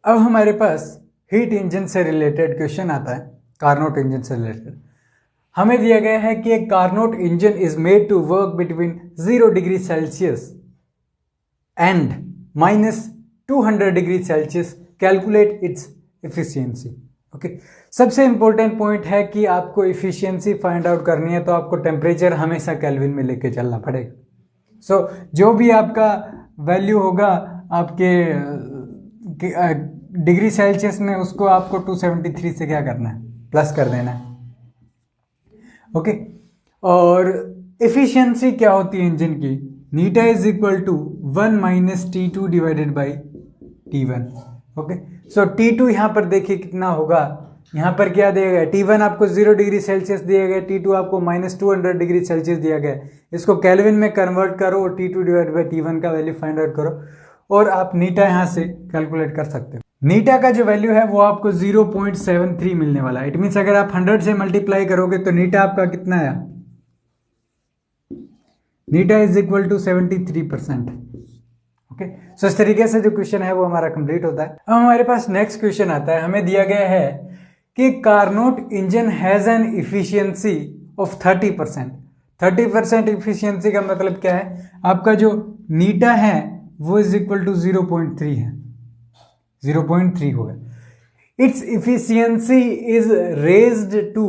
अब हमारे पास heat engine से रिलेटेड क्वेश्चन आता है, कार्नोट इंजन से रिलेटेड। हमें दिया गया है कि एक Carnot engine is made to work between 0 degree Celsius and -200 degree Celsius, calculate its efficiency. Okay, सबसे इंपॉर्टेंट पॉइंट है कि आपको एफिशिएंसी फाइंड आउट करनी है तो आपको टेम्परेचर हमेशा केल्विन में लेके चलना पड़ेगा। सो जो भी आपका वैल्यू होगा आपके डिग्री सेल्सियस में, उसको आपको 273 से क्या करना है, प्लस कर देना है। ओके, और एफिशिएंसी क्या होती है इंजन की, eta is equal to 1 minus T2 divided by T1। Okay, so T2 यहां पर देखिए कितना होगा, यहां पर क्या दिया गया, T1 आपको 0 डिग्री सेल्सियस दिया गया, T2 आपको -200 डिग्री सेल्सियस दिया गया। इसको केल्विन में कन्वर्ट करो और T2 डिवाइड बाई T1 का वैल्यू फाइंड आउट करो और आप नीटा यहां से कैलकुलेट कर सकते हो। नीटा का जो वैल्यू है वो आपको 0.73 मिलने वाला है। इट मीन्स अगर आप 100 से मल्टीप्लाई करोगे तो नीटा आपका कितना आया, नीटा इज इक्वल टू 73%। ओके, सो इस तरीके से जो क्वेश्चन है वो हमारा कंप्लीट होता है। अब हमारे पास नेक्स्ट क्वेश्चन आता है। हमें दिया गया है कि Carnot engine has an efficiency of 30%। 30% efficiency का मतलब क्या है, आपका जो नीटा है वो इज इक्वल टू 0.3 है, 0.3 होगा। Its efficiency is raised to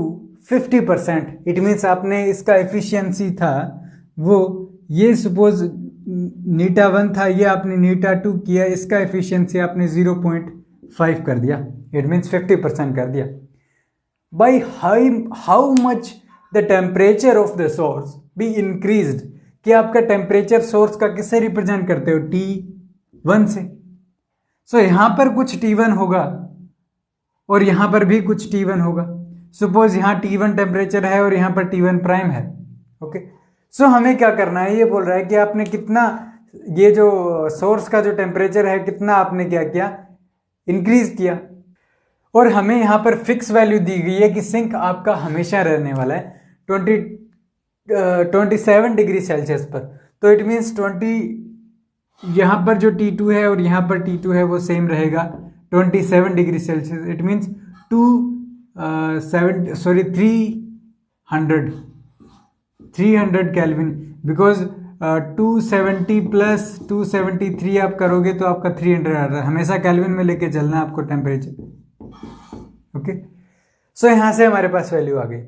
50%। It means आपने इसका इफिशियंसी था वो, ये सपोज नीटा 1 था, ये आपने नीटा 2 किया, इसका एफिशिएंसी आपने 0.5 कर दिया। इट मीन्स 50% कर दिया। By how much the temperature of the source be increased, कि आपका टेम्परेचर सोर्स का किससे रिप्रेजेंट करते हो, T1 से। सो यहां पर कुछ T1 होगा और यहां पर भी कुछ T1 होगा। सपोज यहां T1 टेम्परेचर है और यहां पर T1 प्राइम है। ओके, सो हमें क्या करना है, ये बोल रहा है कि आपने कितना, ये जो सोर्स का जो टेम्परेचर है कितना आपने क्या किया, इंक्रीज किया। और हमें यहां पर फिक्स वैल्यू दी गई है कि सिंक आपका हमेशा रहने वाला है 27 डिग्री सेल्सियस पर। तो इट मीन्स 20, यहां पर जो T2 है और यहां पर T2 है वो सेम रहेगा 27 degree Celsius. It means 300 kelvin, because 270 plus 273 आप करोगे तो आपका 300 आ रहा है। हमेशा केल्विन में लेके चलना है आपको टेम्परेचर। ओके, सो यहां से हमारे पास वैल्यू आ गई।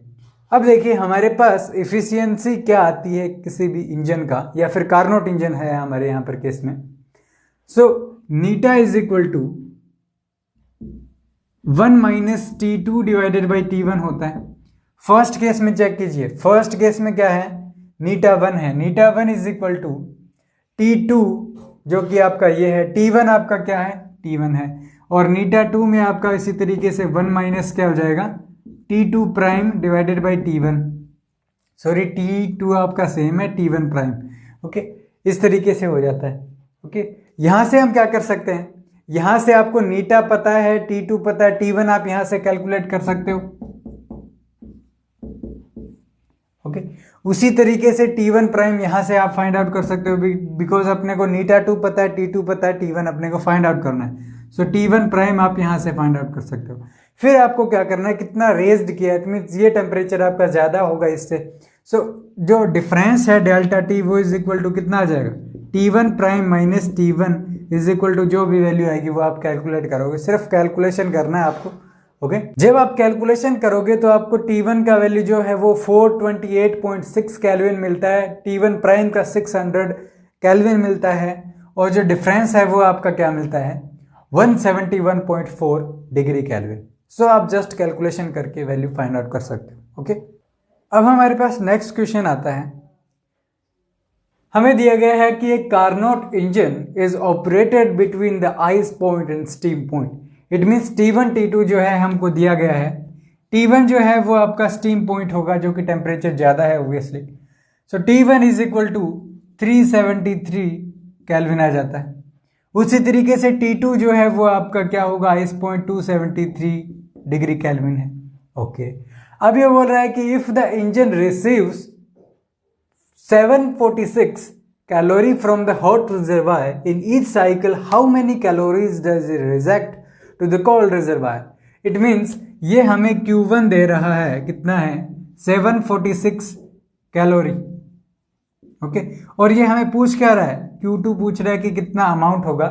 अब देखिए हमारे पास इफिशियंसी क्या आती है किसी भी इंजन का, या फिर कार्नोट इंजन है हमारे यहां पर केस में। So eta is equal to 1 minus T2 divided by T1 होता है। फर्स्ट केस में चेक कीजिए, फर्स्ट केस में क्या है, नीटा 1 है, नीटा 1 इज इक्वल टू T2 जो कि आपका ये है, T1 आपका क्या है, T1 है, और नीटा 2 में आपका इसी तरीके से 1 माइनस क्या हो जाएगा, T2 prime divided by T1। Sorry, T2 आपका सेम है T1 प्राइम। ओके, इस तरीके से हो जाता है। ओके, यहां से हम क्या कर सकते हैं, यहां से आपको नीटा पता है, T2 पता है, T1 आप यहां से कैलकुलेट कर सकते हो। ओके, उसी तरीके से T1 प्राइम यहां से आप फाइंड आउट कर सकते हो, बिकॉज अपने को नीटा 2 पता है, T2 पता है, T1 अपने को फाइंड आउट करना है। सो T1 प्राइम आप यहां से फाइंड आउट कर सकते हो। फिर आपको क्या करना है, कितना रेज्ड किया, इट मींस ये टेम्परेचर आपका ज्यादा होगा इससे। सो जो डिफरेंस है डेल्टा T वो इज इक्वल टू कितना आ जाएगा, T1 prime minus T1 is equal to जो भी वैल्यू आएगी वो आप कैलकुलेट करोगे। सिर्फ कैलकुलेशन करना है आपको। ओके, जब आप कैलकुलेशन करोगे तो आपको T1 का वैल्यू जो है वो 428.6 केल्विन मिलता है, T1 प्राइम का 600 केल्विन मिलता है, और जो डिफरेंस है वो आपका क्या मिलता है, 171.4 डिग्री केल्विन। सो आप जस्ट कैलकुलेशन करके वैल्यू फाइंड आउट कर सकते हो। ओके, अब हमारे पास नेक्स्ट क्वेश्चन आता है। हमें दिया गया है कि एक Carnot engine is operated between the ice point and steam point. It means T1 T2 जो है हमको दिया गया है। T1 जो है वो आपका स्टीम पॉइंट होगा जो कि टेम्परेचर ज्यादा है obviously. So T1 is equal to 373 kelvin आ जाता है। उसी तरीके से T2 जो है वो आपका क्या होगा, आइस पॉइंट 273 डिग्री केल्विन है। ओके, अब ये बोल रहा है कि if the engine receives 746 calorie from the hot reservoir in each cycle, how many calories does it reject to the cold reservoir. It means ये हमें Q1 दे रहा है, कितना है 746 कैलोरी, ओके। और ये हमें पूछ क्या रहा है, Q2 पूछ रहा है कि कितना अमाउंट होगा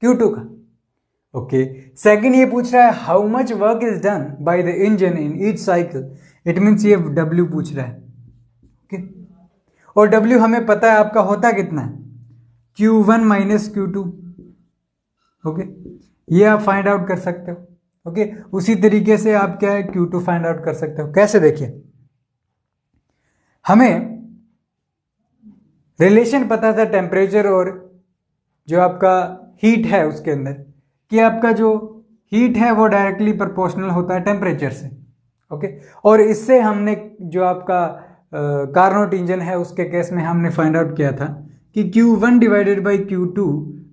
Q2 का, ओके। सेकंड ये पूछ रहा है how much work is done by the engine in each cycle, it means ये W पूछ रहा है, ओके। और W हमें पता है आपका होता कितना है, Q1 माइनस Q2, ओके। ये आप फाइंड आउट कर सकते हो, ओके। उसी तरीके से आप क्या है Q2 फाइंड आउट कर सकते हो। कैसे, देखिए हमें रिलेशन पता था टेम्परेचर और जो आपका हीट है उसके अंदर, कि आपका जो हीट है वो डायरेक्टली प्रोपोर्शनल होता है टेम्परेचर से, ओके। और इससे हमने जो आपका कार्नोट इंजन है उसके केस में हमने फाइंड आउट किया था कि Q1 divided by Q2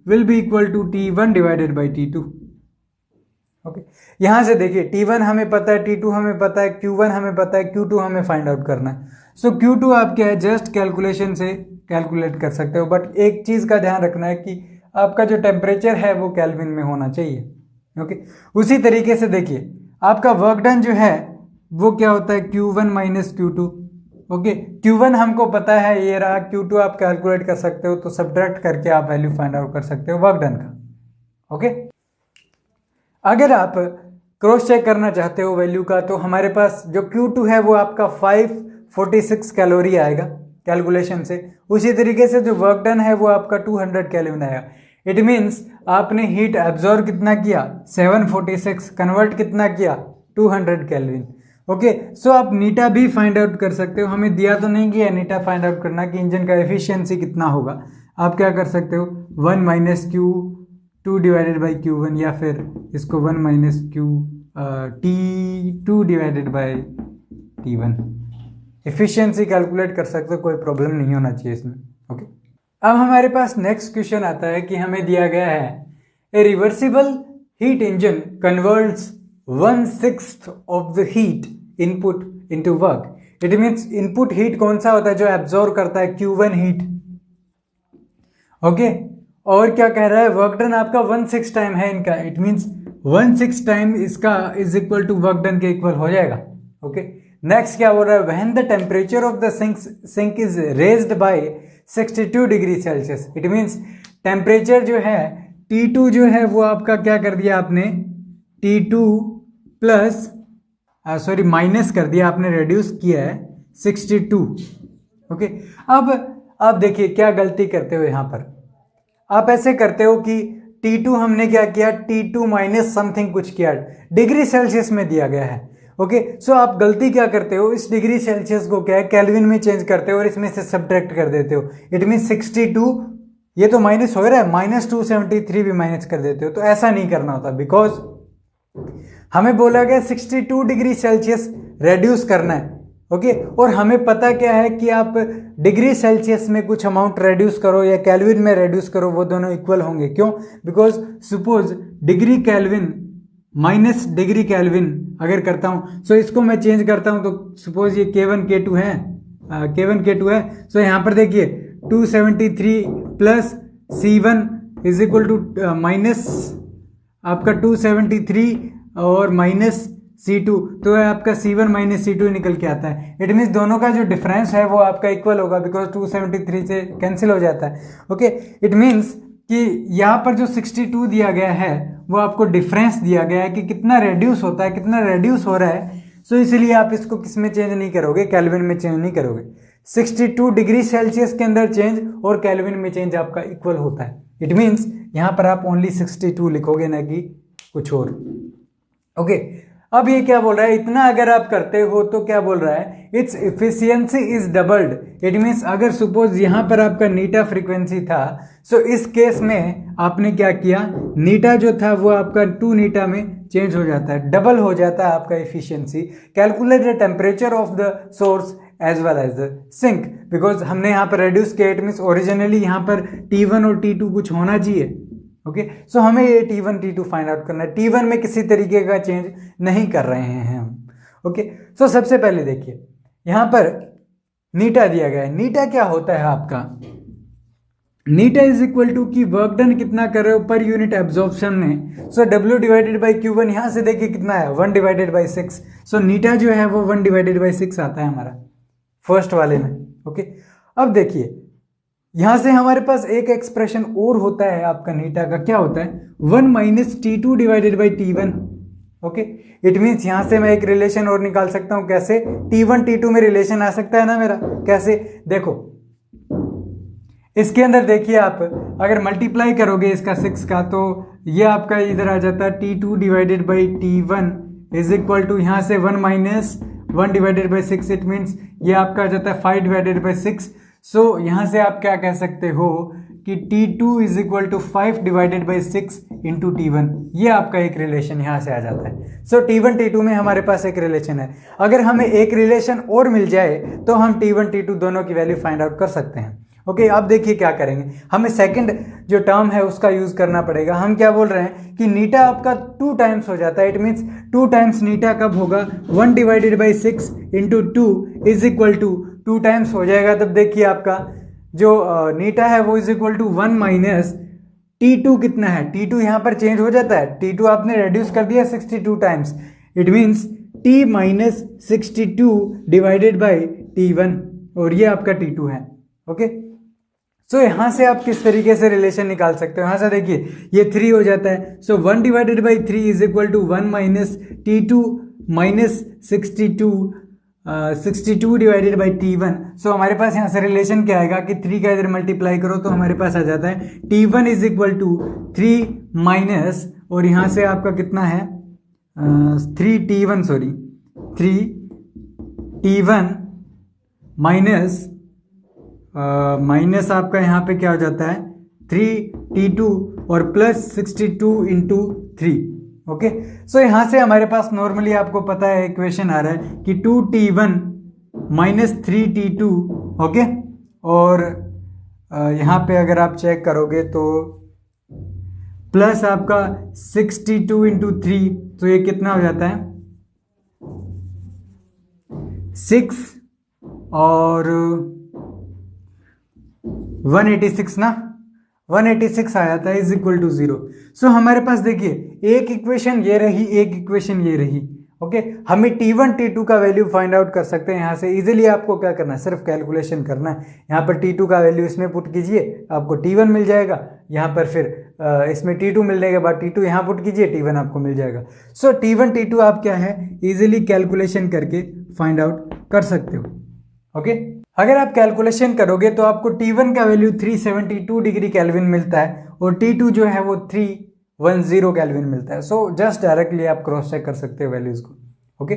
will be equal to T1 divided by T2, okay. यहां से देखिए T1 हमें पता है, T2 हमें पता है, Q1 हमें पता है, Q2 हमें फाइंड आउट करना है। सो Q2 आप क्या है जस्ट कैलकुलेशन से कैलकुलेट कर सकते हो, बट एक चीज का ध्यान रखना है कि आपका जो टेम्परेचर है वो केल्विन में होना चाहिए, ओके। उसी तरीके से देखिए आपका वर्क डन जो है वो क्या होता है Q1 minus Q2, okay. Q1 हमको पता है ये रहा, Q2 आप कैलकुलेट कर सकते हो, तो सब्ट्रैक्ट करके आप वैल्यू फाइंड आउट कर सकते हो वर्क डन का, ओके। अगर आप क्रॉस चेक करना चाहते हो वैल्यू का, तो हमारे पास जो Q2 है वो आपका 546 कैलोरी आएगा कैलकुलेशन से। उसी तरीके से जो वर्क डन है वो आपका 200 केल्विन आएगा। इट मीन्स आपने हीट एब्जॉर्ब कितना किया 746, कन्वर्ट कितना किया 200 केल्विन, ओके। सो आप नीटा भी फाइंड आउट कर सकते हो, हमें दिया तो नहीं किया नीटा फाइंड आउट करना कि इंजन का एफिशिएंसी कितना होगा। आप क्या कर सकते हो 1 minus Q2 divided by Q1, या फिर इसको 1 minus T2 divided by T1, efficiency calculate कर सकते हो, कोई प्रॉब्लम नहीं होना चाहिए इसमें, ओके। अब हमारे पास नेक्स्ट क्वेश्चन आता है कि हमें दिया गया है ए reversible heat engine converts 1/6 of the heat input into work. It means input heat कौन सा होता है जो एब्जॉर्ब करता है Q1 हीट, ओके। और क्या कह रहा है वर्क डन आपका 1/6 टाइम है इनका, इट मीन्स 1/6 टाइम इसका is equal to work done के इक्वल हो जाएगा, ओके। नेक्स्ट क्या बोल रहा है when the temperature of the sink is raised by 62 degree Celsius. It means temperature जो है T2 जो है वो आपका क्या कर दिया आपने T2 प्लस सॉरी माइनस कर दिया आपने, रेड्यूस किया है 62, ओके। अब आप देखिए क्या गलती करते हो यहां पर, आप ऐसे करते हो कि T2 हमने क्या किया T2 माइनस समथिंग कुछ किया, डिग्री सेल्सियस में दिया गया है, ओके। सो आप गलती क्या करते हो, इस डिग्री सेल्सियस को क्या है केल्विन में चेंज करते हो और इसमें से सब्ट्रैक्ट कर देते हो। इट मीन 62 ये तो माइनस हो रहा है, माइनस 273 भी माइनस कर देते हो। तो ऐसा नहीं करना होता, बिकॉज हमें बोला गया 62 डिग्री सेल्सियस रेड्यूस करना है, ओके। और हमें पता क्या है कि आप डिग्री सेल्सियस में कुछ अमाउंट रेड्यूस करो या केल्विन में रेड्यूस करो, वो दोनों इक्वल होंगे। क्यों? Because suppose degree kelvin minus degree kelvin अगर करता हूं, सो इसको मैं चेंज करता हूं, तो सपोज ये K1 K2 है, K1 K2 है। सो यहां पर देखिए 273 plus C1 is equal to minus आपका 273 और माइनस C2, तो आपका C1 माइनस C2 निकल के आता है। इट मीन्स दोनों का जो डिफरेंस है वो आपका इक्वल होगा, बिकॉज 273 से कैंसिल हो जाता है, ओके। इट मीन्स कि यहाँ पर जो 62 दिया गया है वो आपको डिफरेंस दिया गया है कि कितना रेड्यूस होता है, कितना रेड्यूस हो रहा है। सो इसलिए आप इसको किस में चेंज नहीं करोगे, केल्विन में चेंज नहीं करोगे। 62 डिग्री सेल्सियस के अंदर चेंज और केल्विन में चेंज आपका इक्वल होता है। इट मीन्स यहाँ पर आप ओनली 62 लिखोगे, ना कि कुछ और, ओके। अब ये क्या बोल रहा है, इतना अगर आप करते हो तो क्या बोल रहा है, its efficiency is doubled. It means अगर सपोज यहां पर आपका नीटा फ्रीक्वेंसी था, सो इस केस में आपने क्या किया, नीटा जो था वो आपका 2 नीटा में चेंज हो जाता है, डबल हो जाता है आपका efficiency. Calculate the temperature of the source as well as the sink, because हमने यहाँ पर रेड्यूस किया। इट मीन्स ओरिजिनली यहाँ पर T1 और T2 कुछ होना चाहिए, ओके। सो हमें ये T1 T2 फाइंड आउट करना है। T1 में किसी तरीके का चेंज नहीं कर रहे हैं हम, ओके। सो सबसे पहले देखिए यहाँ पर नीटा दिया गया है। नीटा क्या होता है आपका, नीटा इज इक्वल टू की वर्क डन कितना कर रहे हो पर यूनिट एब्जॉर्प्शन में, so W divided by Q1 यहां से देखिए कितना है 1 डिवाइडेड बाई 6, सो नीटा जो है वो 1 डिवाइडेड बाई 6 आता है हमारा फर्स्ट वाले में। ओके, अब देखिए यहां से हमारे पास एक एक्सप्रेशन और होता है आपका नीटा का, क्या होता है 1 minus T2 divided by T1। Okay, it means यहां से मैं एक रिलेशन और निकाल सकता हूं, कैसे T1 T2 में रिलेशन आ सकता है ना मेरा, कैसे देखो इसके अंदर देखिए आप अगर मल्टीप्लाई करोगे इसका 6 का तो ये आपका इधर आ जाता है T2 divided by T1 is equal to यहां से 1 minus 1 divided by 6, it means ये आपका आ जाता है 5 डिवाइडेड बाई 6। सो यहां से आप क्या कह सकते हो कि T2 is equal to 5 divided by 6 into T1, ये आपका एक रिलेशन यहां से आ जाता है। सो T1 T2 में हमारे पास एक रिलेशन है, अगर हमें एक रिलेशन और मिल जाए तो हम T1 T2 दोनों की वैल्यू फाइंड आउट कर सकते हैं। ओके, अब देखिए क्या करेंगे, हमें सेकंड जो टर्म है उसका यूज करना पड़ेगा। हम क्या बोल रहे हैं कि नीटा आपका 2 टाइम्स हो जाता है, इट मीन्स 2 टाइम्स नीटा कब होगा 1 divided by 6 into 2 is equal to 2 times हो जाएगा। तब देखिए आपका जो नीटा है वो is equal to 1 minus T2 कितना है, T2 यहां पर चेंज हो जाता है, T2 आपने रेड्यूस कर दिया 62 times, it means T minus 62 divided by T1 और ये आपका T2 है। ओके, सो यहां से आप किस तरीके से रिलेशन निकाल सकते हो, यहां से देखिए ये 3 हो जाता है, so 1 divided by 3 is equal to 1 minus T2 minus 62 divided by T1। So हमारे पास यहां से रिलेशन क्या आएगा कि 3 का इधर मल्टीप्लाई करो तो हमारे पास आ जाता है T1 is equal to 3 minus और यहां से आपका कितना है 3T1 माइनस माइनस आपका यहाँ पे क्या हो जाता है 3T2 और प्लस 62 इंटू 3। ओके, सो यहां से हमारे पास नॉर्मली आपको पता है इक्वेशन आ रहा है कि 2T1 माइनस 3T2। ओके, और यहां पे अगर आप चेक करोगे तो प्लस आपका 62 इंटू 3, तो ये कितना हो जाता है 6 और 186 ना, 186 आया था इज इक्वल टू 0। सो हमारे पास देखिए एक इक्वेशन ये रही, एक इक्वेशन ये रही। ओके, हमें T1 T2 का वैल्यू फाइंड आउट कर सकते हैं यहाँ से इजीली। आपको क्या करना है, सिर्फ कैलकुलेशन करना है। यहाँ पर T2 का वैल्यू इसमें पुट कीजिए, आपको T1 मिल जाएगा। यहाँ पर फिर इसमें T2 मिलने के बाद T2 यहाँ पुट कीजिए, T1 आपको मिल जाएगा। सो T1 T2 आप क्या है इजीली कैलकुलेशन करके फाइंड आउट कर सकते हो। ओके, अगर आप कैलकुलेशन करोगे तो आपको T1 का वैल्यू 372 डिग्री केल्विन मिलता है और T2 जो है वो 310 केल्विन मिलता है। सो जस्ट डायरेक्टली आप क्रॉस चेक कर सकते हो वैल्यूज को। ओके।